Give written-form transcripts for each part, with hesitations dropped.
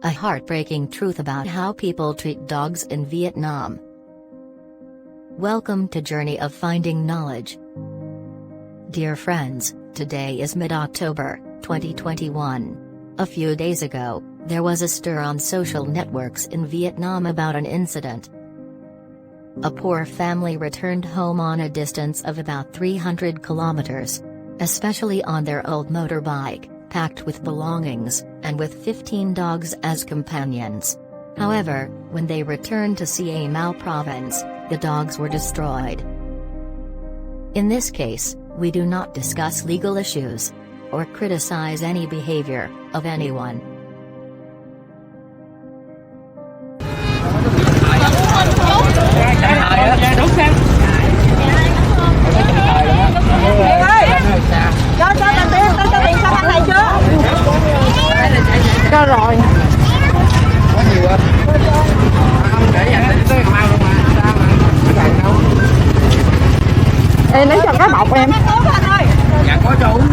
A heartbreaking truth about how people treat dogs in Vietnam. Welcome to Journey of Finding Knowledge. Dear friends, today is mid-October, 2021. A few days ago, there was a stir on social networks in Vietnam about an incident. A poor family returned home on a distance of about 300 kilometers. Especially on their old motorbike, packed with belongings, and with 15 dogs as companions. However, when they returned to Siem Mau province, the dogs were destroyed. In this case, we do not discuss legal issues or criticize any behavior of anyone. Cho rồi. Có nhiều không? Không để dành tới cà mau luôn mà. Sao mà nó cần đâu. Ê, lấy cho cái bọc em. Dạ có cho uống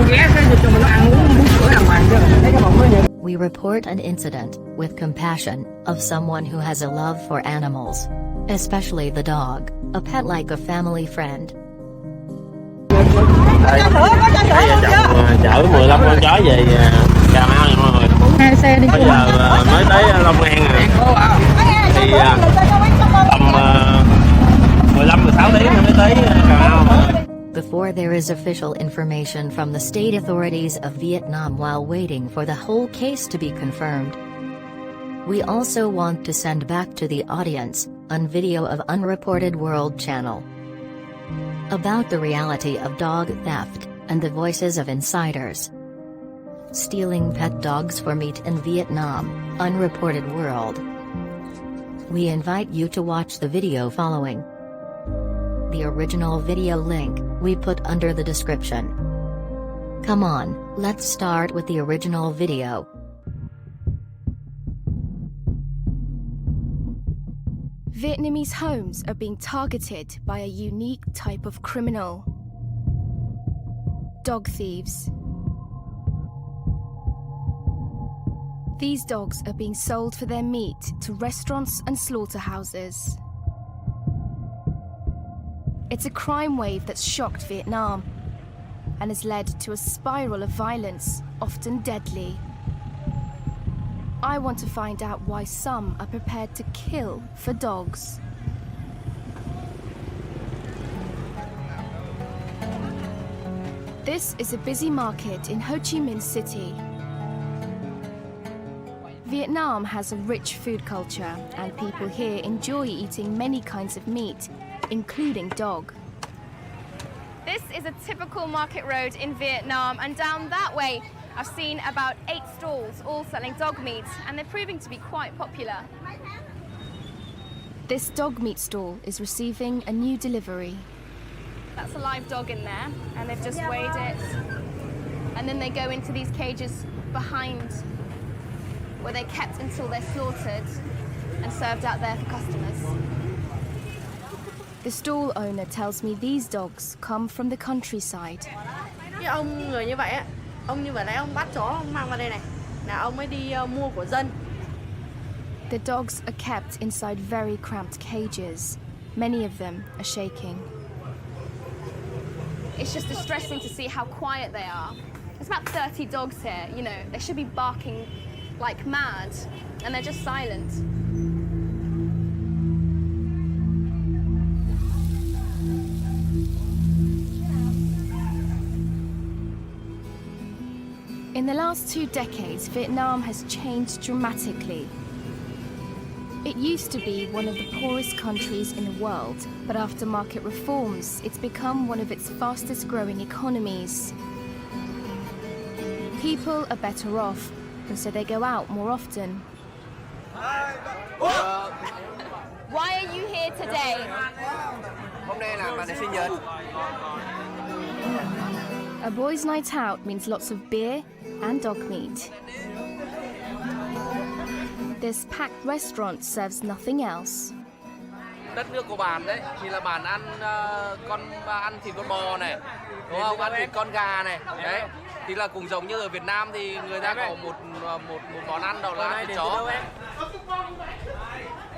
ghé cái cho mình nó ăn uống bún sữa đàng hoàng chứ. Lấy cái bọc nó nhiều. We report an incident with compassion of someone who has a love for animals, especially the dog, a pet like a family friend. Chở 15 con chó về Cà Mau nha mọi người. 2 xe đi. Bây giờ mới tới Long An rồi. Thì tầm 15-16 tiếng mới tới Cà Mau. Before there is official information from the state authorities of Vietnam while waiting for the whole case to be confirmed. We also want to send back to the audience a video of Unreported World channel about the reality of dog theft and the voices of insiders stealing pet dogs for meat in Vietnam. Unreported World. We invite you to watch the video following. The original video link we put under the description. Come on, let's start with the original video. Vietnamese homes are being targeted by a unique type of criminal. Dog thieves. These dogs are being sold for their meat to restaurants and slaughterhouses. It's a crime wave that's shocked Vietnam and has led to a spiral of violence, often deadly. I want to find out why some are prepared to kill for dogs. This is a busy market in Ho Chi Minh City. Vietnam has a rich food culture, and people here enjoy eating many kinds of meat, including dog. This is a typical market road in Vietnam, and down that way I've seen about 8 stalls all selling dog meat, and they're proving to be quite popular. This dog meat stall is receiving a new delivery. That's a live dog in there, and they've just weighed it, and then they go into these cages behind where they're kept until they're slaughtered and served out there for customers. The stall owner tells me these dogs come from the countryside. Cái ông người như vậy á, ông như vậy là ông bắt chó ông mang vào đây này, là ông mới đi mua của dân. The dogs are kept inside very cramped cages. Many of them are shaking. It's just distressing to see how quiet they are. There's about 30 dogs here, you know, they should be barking like mad, and they're just silent. In the last 2 decades, Vietnam has changed dramatically. It used to be one of the poorest countries in the world, but after market reforms, it's become one of its fastest growing economies. People are better off, and so they go out more often. Why are you here today? Hôm nay là bạn sinh nhật. A boys' night out means lots of beer and dog meat. This packed restaurant serves nothing else. Đất nước của bạn đấy thì là bạn ăn ăn thịt con bò này, đúng không? Ăn thịt con gà này, đấy. Thì là cũng giống như ở Việt Nam thì người ta có một món ăn đó là thịt chó.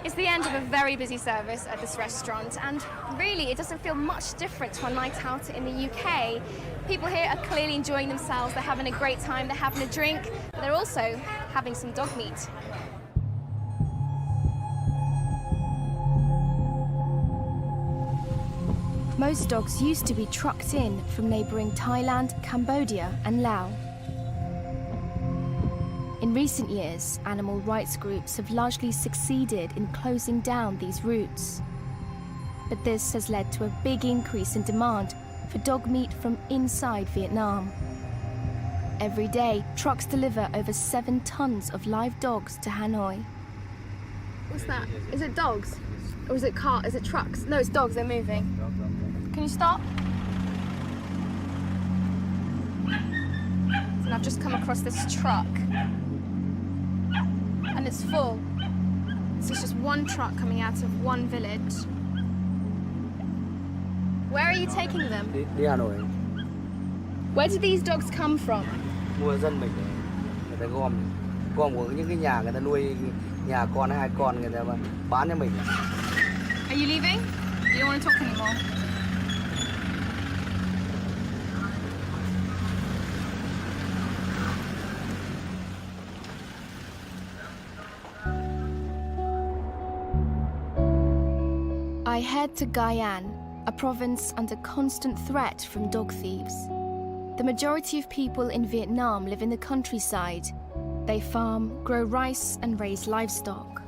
It's the end of a very busy service at this restaurant, and really it doesn't feel much different to a night out in the UK. People here are clearly enjoying themselves, they're having a great time, they're having a drink, but they're also having some dog meat. Most dogs used to be trucked in from neighbouring Thailand, Cambodia and Laos. In recent years, animal rights groups have largely succeeded in closing down these routes. But this has led to a big increase in demand for dog meat from inside Vietnam. Every day, trucks deliver over 7 tons of live dogs to Hanoi. What's that? Is it dogs? Or is it cars? Is it trucks? No, it's dogs, they're moving. Can you stop? So I've just come across this truck. And it's full. So it's just one truck coming out of one village. Where are you taking them? Đi Hà Nội. Where do these dogs come from? Mua dân mình người ta gom của những cái nhà người ta nuôi nhà con hay 2 con người ta bán cho mình. Are you leaving? You don't want to talk anymore? I head to Guyane, a province under constant threat from dog thieves. The majority of people in Vietnam live in the countryside. They farm, grow rice and raise livestock.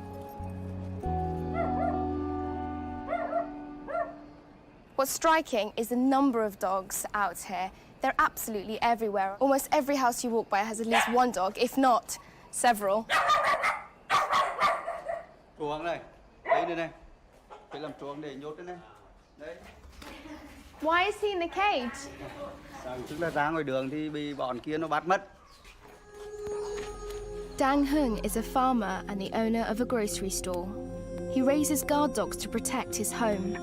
What's striking is the number of dogs out here. They're absolutely everywhere. Almost every house you walk by has at least one dog, if not several. Chuồng này, đây này. Phải làm chuồng để nhốt đây này. Đấy. Why is he in the cage? Tức là ra ngoài đường thì bị bọn kia nó bắt mất. Dang Hung is a farmer and the owner of a grocery store. He raises guard dogs to protect his home.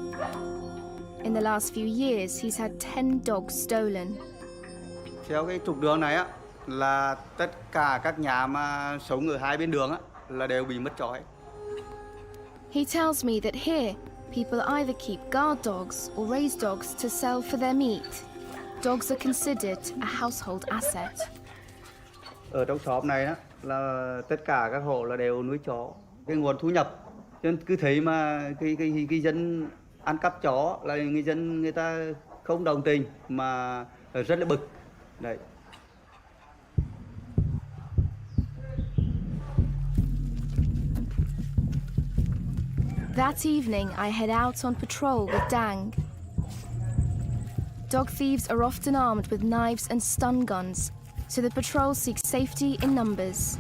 In the last few years, he's had 10 dogs stolen. Theo cái trục đường này á, là tất cả các nhà mà sống ở 2 bên đường á, là đều bị mất chó. He tells me that here, people either keep guard dogs or raise dogs to sell for their meat. Dogs are considered a household asset. Ở trong xóm này á, là tất cả các hộ là đều nuôi chó. Cái nguồn thu nhập, cho nên cứ thấy mà cái dân ăn cắp chó là người dân người ta không đồng tình mà rất là bực. Đấy. That evening, I head out on patrol with Dang. Dog thieves are often armed with knives and stun guns, so the patrol seeks safety in numbers.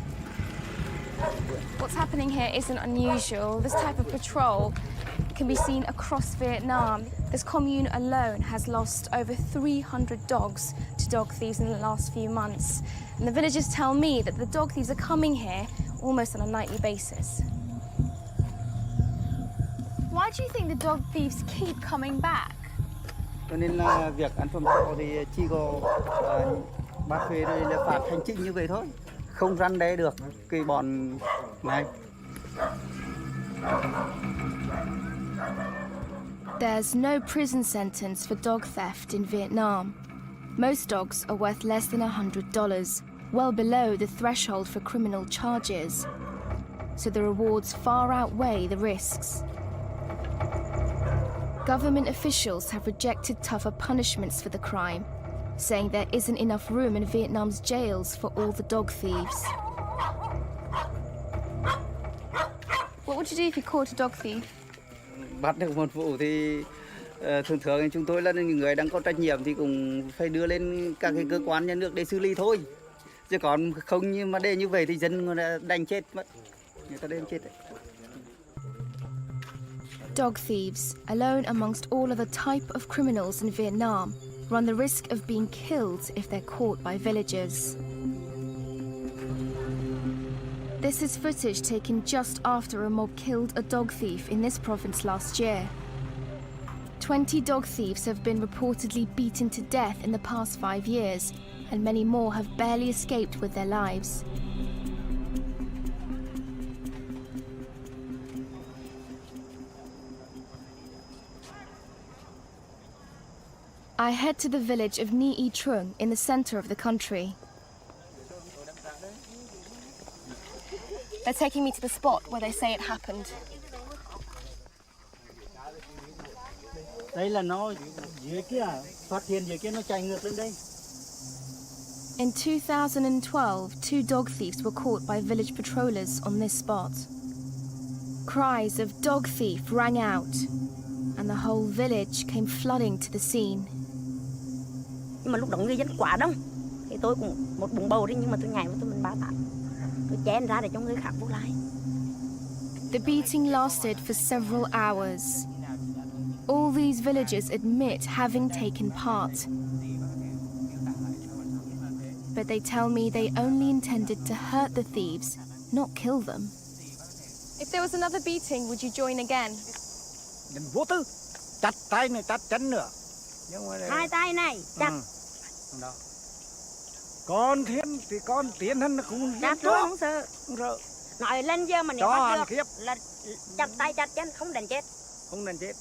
What's happening here isn't unusual. This type of patrol can be seen across Vietnam. This commune alone has lost over 300 dogs to dog thieves in the last few months. And the villagers tell me that the dog thieves are coming here almost on a nightly basis. Why do you think the dog thieves keep coming back? Cho nên là việc ăn phòng trọ thì chỉ có bắt về đây là phạt hành chính như vậy thôi, không răn đe được cái bọn này. There's no prison sentence for dog theft in Vietnam. Most dogs are worth less than $100, well below the threshold for criminal charges. So the rewards far outweigh the risks. Government officials have rejected tougher punishments for the crime, saying there isn't enough room in Vietnam's jails for all the dog thieves. What would you do if you caught a dog thief? Bắt được một vụ thì thường chúng tôi là những người đang có trách nhiệm thì cũng phải đưa lên các cái cơ quan nhà nước để xử lý thôi. Chứ còn không như mà để như vậy thì dân người ta đánh chết mất. Người ta đem chết đấy. Dog thieves, alone amongst all other type of criminals in Vietnam, run the risk of being killed if they're caught by villagers. This is footage taken just after a mob killed a dog thief in this province last year. 20 dog thieves have been reportedly beaten to death in the past 5 years, and many more have barely escaped with their lives. I head to the village of Ni Trung in the center of the country. They're taking me to the spot where they say it happened. Đây là nó dưới kia, phát hiện dưới kia nó chạy ngược lên đây. In 2012, 2 dog thieves were caught by village patrollers on this spot. Cries of dog thief rang out, and the whole village came flooding to the scene. Nhưng mà lúc đó người dân quá đông, thì tôi cũng một bụng bầu đi, nhưng mà tôi nhảy vào tôi mình bá tát, tôi chém ra để cho người khác vô lại. The beating lasted for several hours. All these villagers admit having taken part. But they tell me they only intended to hurt the thieves, not kill them. If there was another beating, would you join again? Vô tư, chặt tay này, chặt chân nữa. 2 tay này, chặt. Con thiên thì con tiến hơn cũng Chặt luôn không sợ. Nói lên giờ mà nếu bắt được là chặt tay chặt chân không đánh chết. Không đánh chết.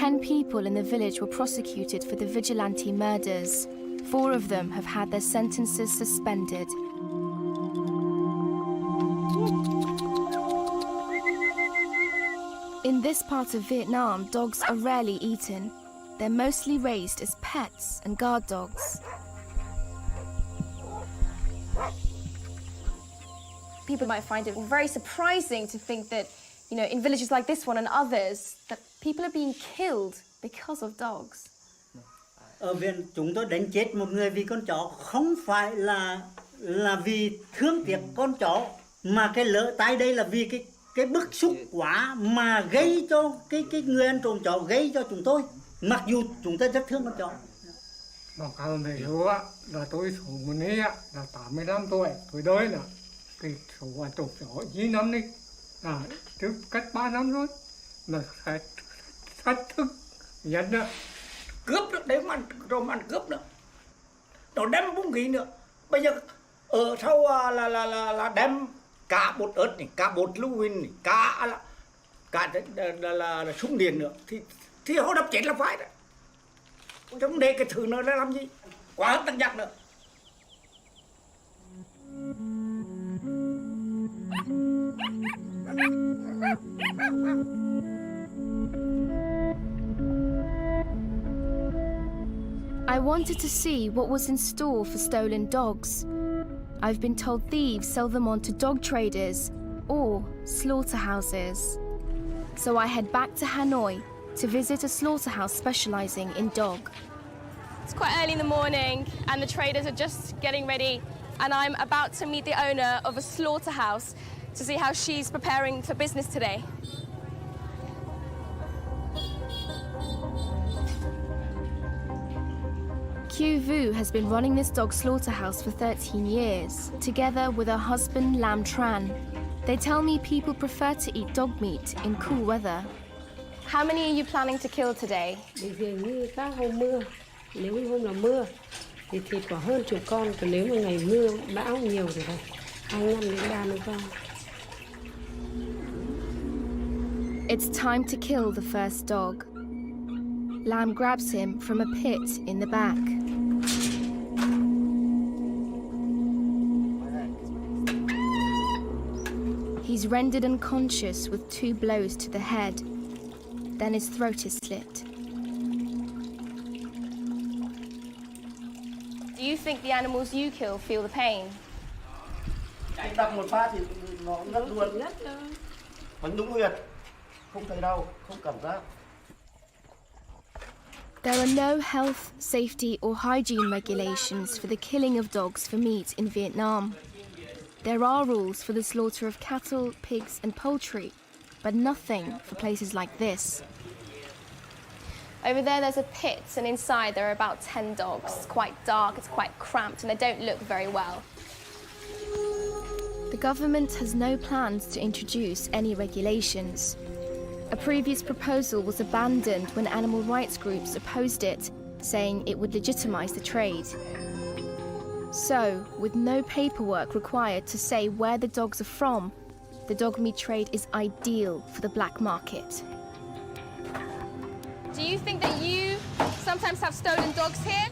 10 people in the village were prosecuted for the vigilante murders. 4 of them have had their sentences suspended. In this part of Vietnam, dogs are rarely eaten. They're mostly raised as pets and guard dogs. People might find it very surprising to think that, you know, in villages like this one and others, that people are being killed because of dogs. Ở viện chúng tôi đánh chết một người vì con chó không phải là vì thương tiếc con chó, mà cái lỡ tay đây là vì cái bức xúc quá mà gây cho cái người ăn trộm chó, gây cho chúng tôi, mặc dù chúng tôi rất thương con chó. Báo cáo thầy số là tôi số một ấy là 85 tuổi, tôi đôi là cái số trộm chó dưới năm đi, là trước cách 3 năm rồi, là phải thách thức nhận đó. Cướp nữa, đấy mà trộm ăn cướp nữa, nó đem vũ khí nữa. Bây giờ ở sau là đem cả bột ớt này, cả bột lưu huỳnh này, cả là súng điện nữa, thì họ đập chết là phải đấy. Trong đây cái thứ nữa là làm gì? Quá tăng giặc nữa. I wanted to see what was in store for stolen dogs. I've been told thieves sell them on to dog traders or slaughterhouses. So I head back to Hanoi to visit a slaughterhouse specializing in dog. It's quite early in the morning and the traders are just getting ready, and I'm about to meet the owner of a slaughterhouse to see how she's preparing for business today. Q Vu has been running this dog slaughterhouse for 13 years, together with her husband Lam Tran. They tell me people prefer to eat dog meat in cool weather. How many are you planning to kill today? Bình thường như các hôm mưa, nếu như hôm là mưa thì thịt có hơn 10 con, còn nếu mà ngày mưa bão nhiều thì phải 25 đến 30 con. It's time to kill the first dog. Lam grabs him from a pit in the back. He's rendered unconscious with 2 blows to the head. Then his throat is slit. Do you think the animals you kill feel the pain? Đập một phát thì nó ngất luôn. Vẫn đúng huyệt, không thấy đau, không cảm giác. There are no health, safety or hygiene regulations for the killing of dogs for meat in Vietnam. There are rules for the slaughter of cattle, pigs and poultry, but nothing for places like this. Over there there's a pit, and inside there are about 10 dogs. It's quite dark, it's quite cramped, and they don't look very well. The government has no plans to introduce any regulations. A previous proposal was abandoned when animal rights groups opposed it, saying it would legitimize the trade. So, with no paperwork required to say where the dogs are from, the dog meat trade is ideal for the black market. Do you think that you sometimes have stolen dogs here?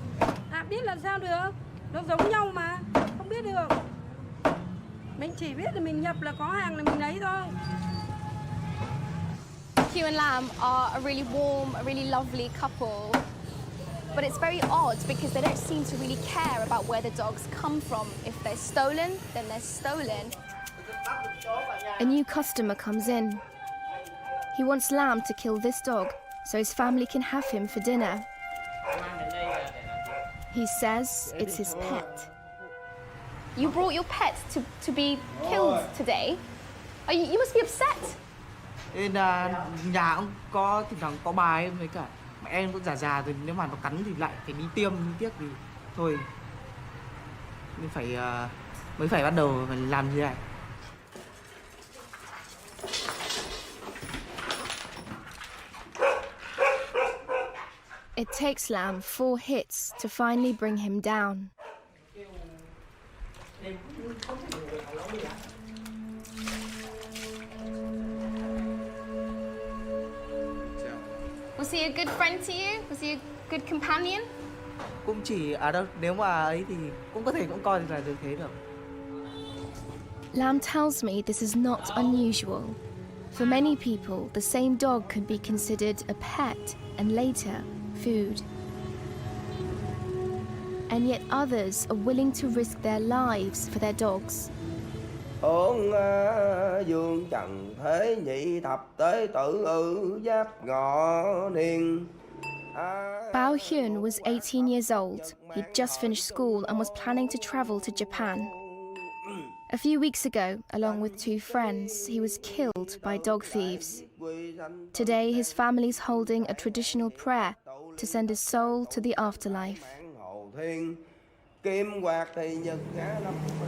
Biết làm sao được, nó giống nhau mà, không biết được. Mình chỉ biết là mình nhập là có hàng là mình lấy thôi. Hugh and Lam are a really warm, a really lovely couple. But it's very odd because they don't seem to really care about where the dogs come from. If they're stolen, then they're stolen. A new customer comes in. He wants Lam to kill this dog so his family can have him for dinner. He says it's his pet. You brought your pet to be killed today? You must be upset. Nên nhà ông có thỉnh thoảng có bà em với cả mẹ em cũng già rồi, nếu mà nó cắn thì lại phải đi tiêm tiếc thì thôi mới phải bắt đầu phải làm như này. It takes Lam 4 hits to finally bring him down. Was he a good friend to you? Was he a good companion? Cũng chỉ đâu nếu mà ấy thì cũng có thể cũng coi là được thế được. Lam tells me this is not unusual. For many people, the same dog can be considered a pet and later food. And yet others are willing to risk their lives for their dogs. Ôn dương chẳng thế nhị thập tế tử giác ngọ niên. Bao Hyun was 18 years old. He'd just finished school and was planning to travel to Japan. A few weeks ago, along with 2 friends, he was killed by dog thieves. Today, his family's holding a traditional prayer to send his soul to the afterlife.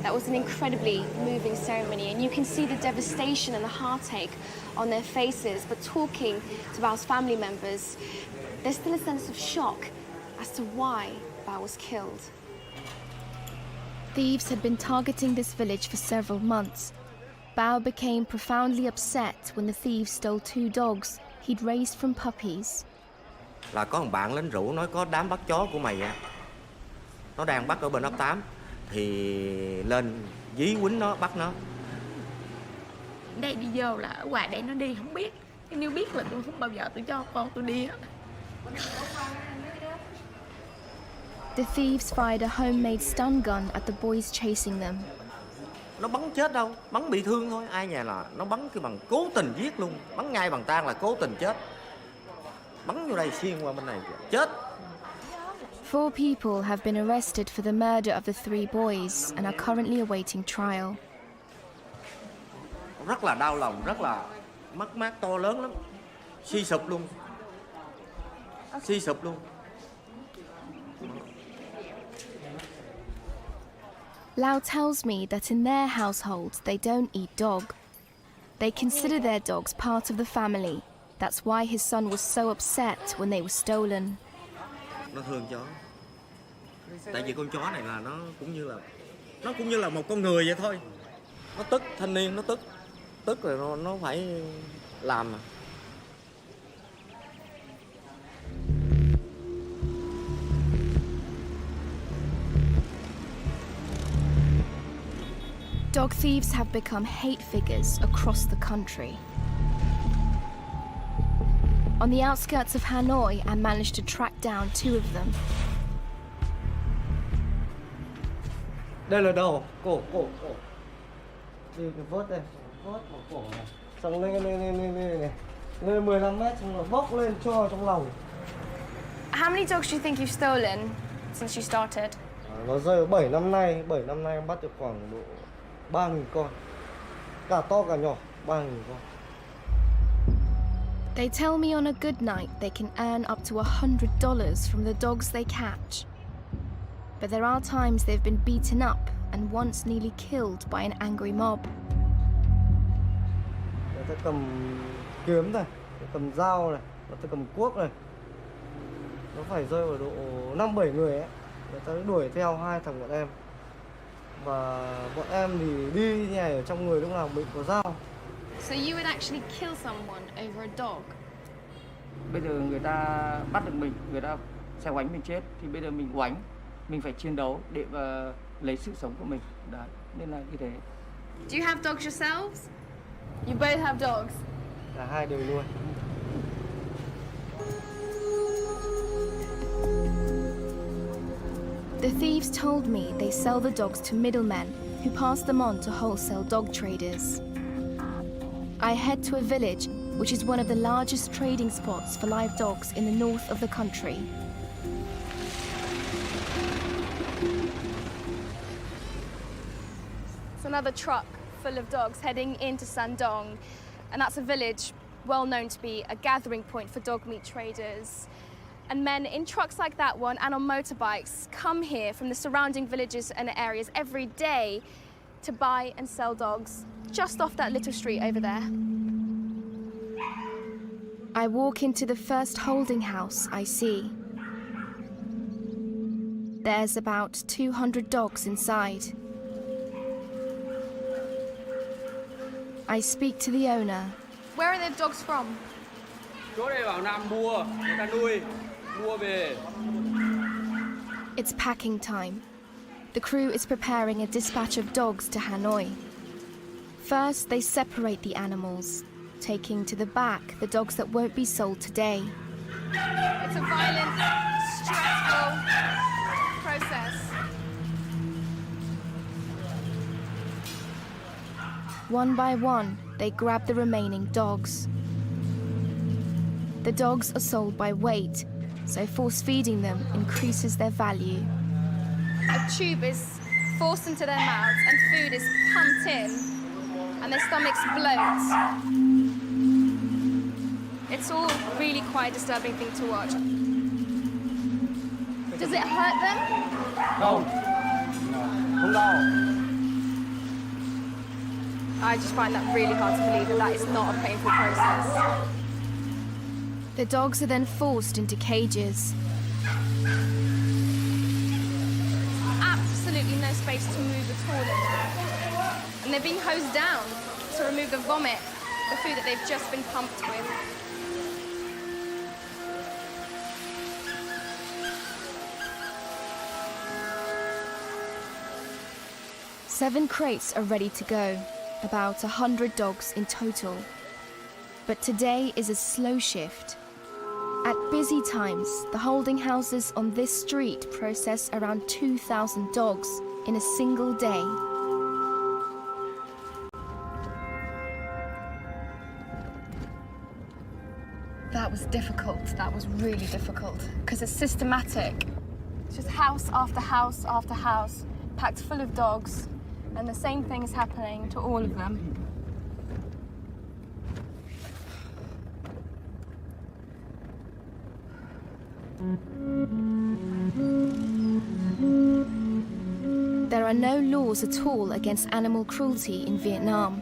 That was an incredibly moving ceremony, and you can see the devastation and the heartache on their faces. But talking to Bao's family members, there's still a sense of shock as to why Bao was killed. Thieves had been targeting this village for several months. Bao became profoundly upset when the thieves stole 2 dogs he'd raised from puppies. Là có một bạn lên rủ nói có đám bắt chó của mày á, nó đang bắt ở bên ấp 8 thì lên dí quýnh nó, bắt nó. Đây đi vô là ở ngoài đây nó đi không biết. Nếu biết là tôi không bao giờ tôi cho con tôi đi hết. The thieves fired a homemade stun gun at the boys chasing them. Nó bắn chết đâu, bắn bị thương thôi. Ai nhà là nó bắn cái bằng cố tình giết luôn, bắn ngay bằng tang là cố tình chết. Bắn vô đây xuyên qua bên này chết. 4 people have been arrested for the murder of the 3 boys and are currently awaiting trial. Rất là đau lòng, rất là mất mát to lớn lắm. Suy sụp luôn. Suy sụp luôn. Lau tells me that in their household they don't eat dog. They consider their dogs part of the family. That's why his son was so upset when they were stolen. Nó thương chó. Tại vì con chó này là nó cũng như là một con người vậy thôi. Nó tức, thanh niên nó tức rồi nó phải làm mà. Dog thieves have become hate figures across the country. On the outskirts of Hanoi, I managed to track down 2 of them. Đây là đầu, cổ. Đi cái vớt đây, vớt vào cổ này. Xong lên này. Lên 15 mét, xong rồi vốc lên cho trong lòng. How many dogs do you think you've stolen since you started? Nó rơi ở 7 năm nay em bắt được khoảng độ 3.000 con. Cả to cả nhỏ, 3.000 con. They tell me on a good night they can earn up to $100 from the dogs they catch. But there are times they've been beaten up and once nearly killed by an angry mob. Người ta cầm kiếm này, tôi cầm dao này, và tôi cầm cuốc này. Nó phải rơi vào độ 5-7 người ấy. Người ta đuổi theo 2 thằng bọn em. Và bọn em thì đi như này ở trong người lúc nào mình có dao. So you would actually kill someone over a dog? Bây giờ người ta bắt được mình, người ta sẽ oánh mình chết, thì bây giờ mình oánh, mình phải chiến đấu để lấy sự sống của mình. Đấy, nên là như thế. Do you have dogs yourselves? You both have dogs? Cả hai đều nuôi. The thieves told me they sell the dogs to middlemen who pass them on to wholesale dog traders. I head to a village which is one of the largest trading spots for live dogs in the north of the country. It's another truck full of dogs heading into Sandong, and that's a village well known to be a gathering point for dog meat traders. And men in trucks like that one and on motorbikes come here from the surrounding villages and areas every day to buy and sell dogs just off that little street over there. I walk into the first holding house I see. There's about 200 dogs inside. I speak to the owner. Where are the dogs from? Chỗ này bảo Nam mua, người ta nuôi, mua về. It's packing time. The crew is preparing a dispatch of dogs to Hanoi. First, they separate the animals, taking to the back the dogs that won't be sold today. It's a violent, stressful process. One by one, they grab the remaining dogs. The dogs are sold by weight, so force-feeding them increases their value. A tube is forced into their mouths and food is pumped in, and their stomachs bloat. It's all really quite a disturbing thing to watch. Does it hurt them? Không. Không đau. I just find that really hard to believe that that is not a painful process. The dogs are then forced into cages. Absolutely no space to move at all in there. And they're being hosed down to remove the vomit, the food that they've just been pumped with. Seven crates are ready to go, about 100 dogs in total. But today is a slow shift. At busy times, the holding houses on this street process around 2,000 dogs in a single day. That was difficult. That was really difficult because it's systematic. It's just house after house after house, packed full of dogs, and the same thing is happening to all of them. There are no laws at all against animal cruelty in Vietnam.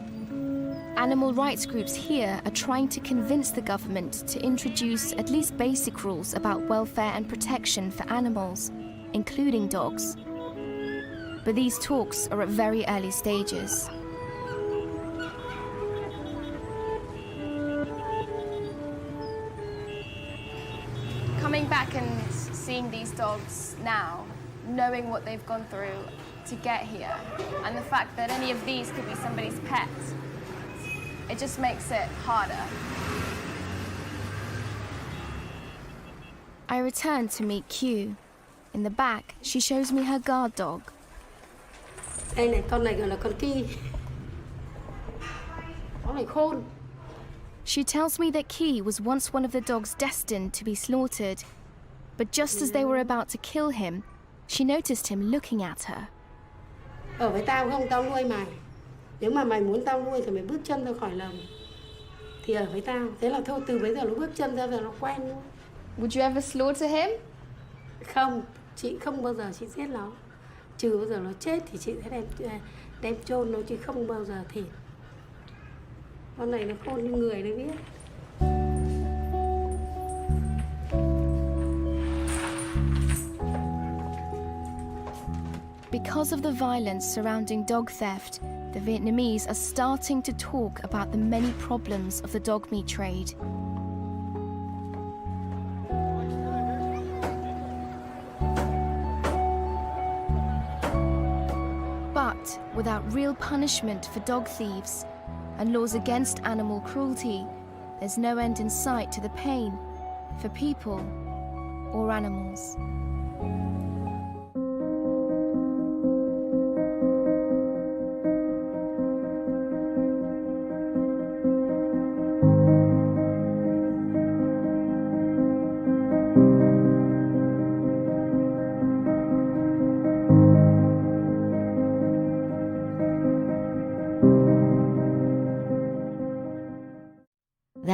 Animal rights groups here are trying to convince the government to introduce at least basic rules about welfare and protection for animals, including dogs. But these talks are at very early stages. Coming back and seeing these dogs now, knowing what they've gone through to get here, and the fact that any of these could be somebody's pet, it just makes it harder. I return to meet Q. In the back, she shows me her guard dog. Đây này, con này gọi là con Ki. Con này khôn. She tells me that Key was once one of the dogs destined to be slaughtered. But just as they were about to kill him, she noticed him looking at her. Ở với tao không, tao nuôi mày. Nếu mà mày muốn tao nuôi thì mày bước chân ra khỏi lồng. Thì ở với tao. Thế là thôi, từ bây giờ nó bước chân ra, giờ nó quen luôn. Would you ever slaughter him? Không, chị không bao giờ chị giết nó. Trừ bao giờ nó chết thì chị sẽ đem chôn nó, chứ không bao giờ thịt. Con này nó khôn như người đấy biết. because of the violence surrounding dog theft, the Vietnamese are starting to talk about the many problems of the dog meat trade. But without real punishment for dog thieves and laws against animal cruelty, there's no end in sight to the pain for people or animals.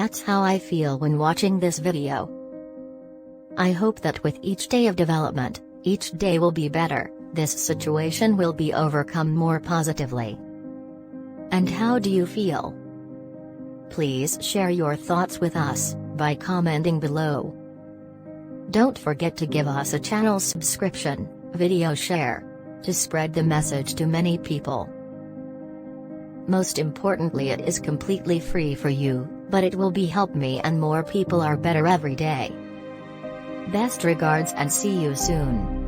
That's how I feel when watching this video. I hope that with each day of development, each day will be better, this situation will be overcome more positively. And how do you feel? Please share your thoughts with us by commenting below. Don't forget to give us a channel subscription, video share, to spread the message to many people. Most importantly, it is completely free for you, but it will be help me and more people are better every day. Best regards and see you soon.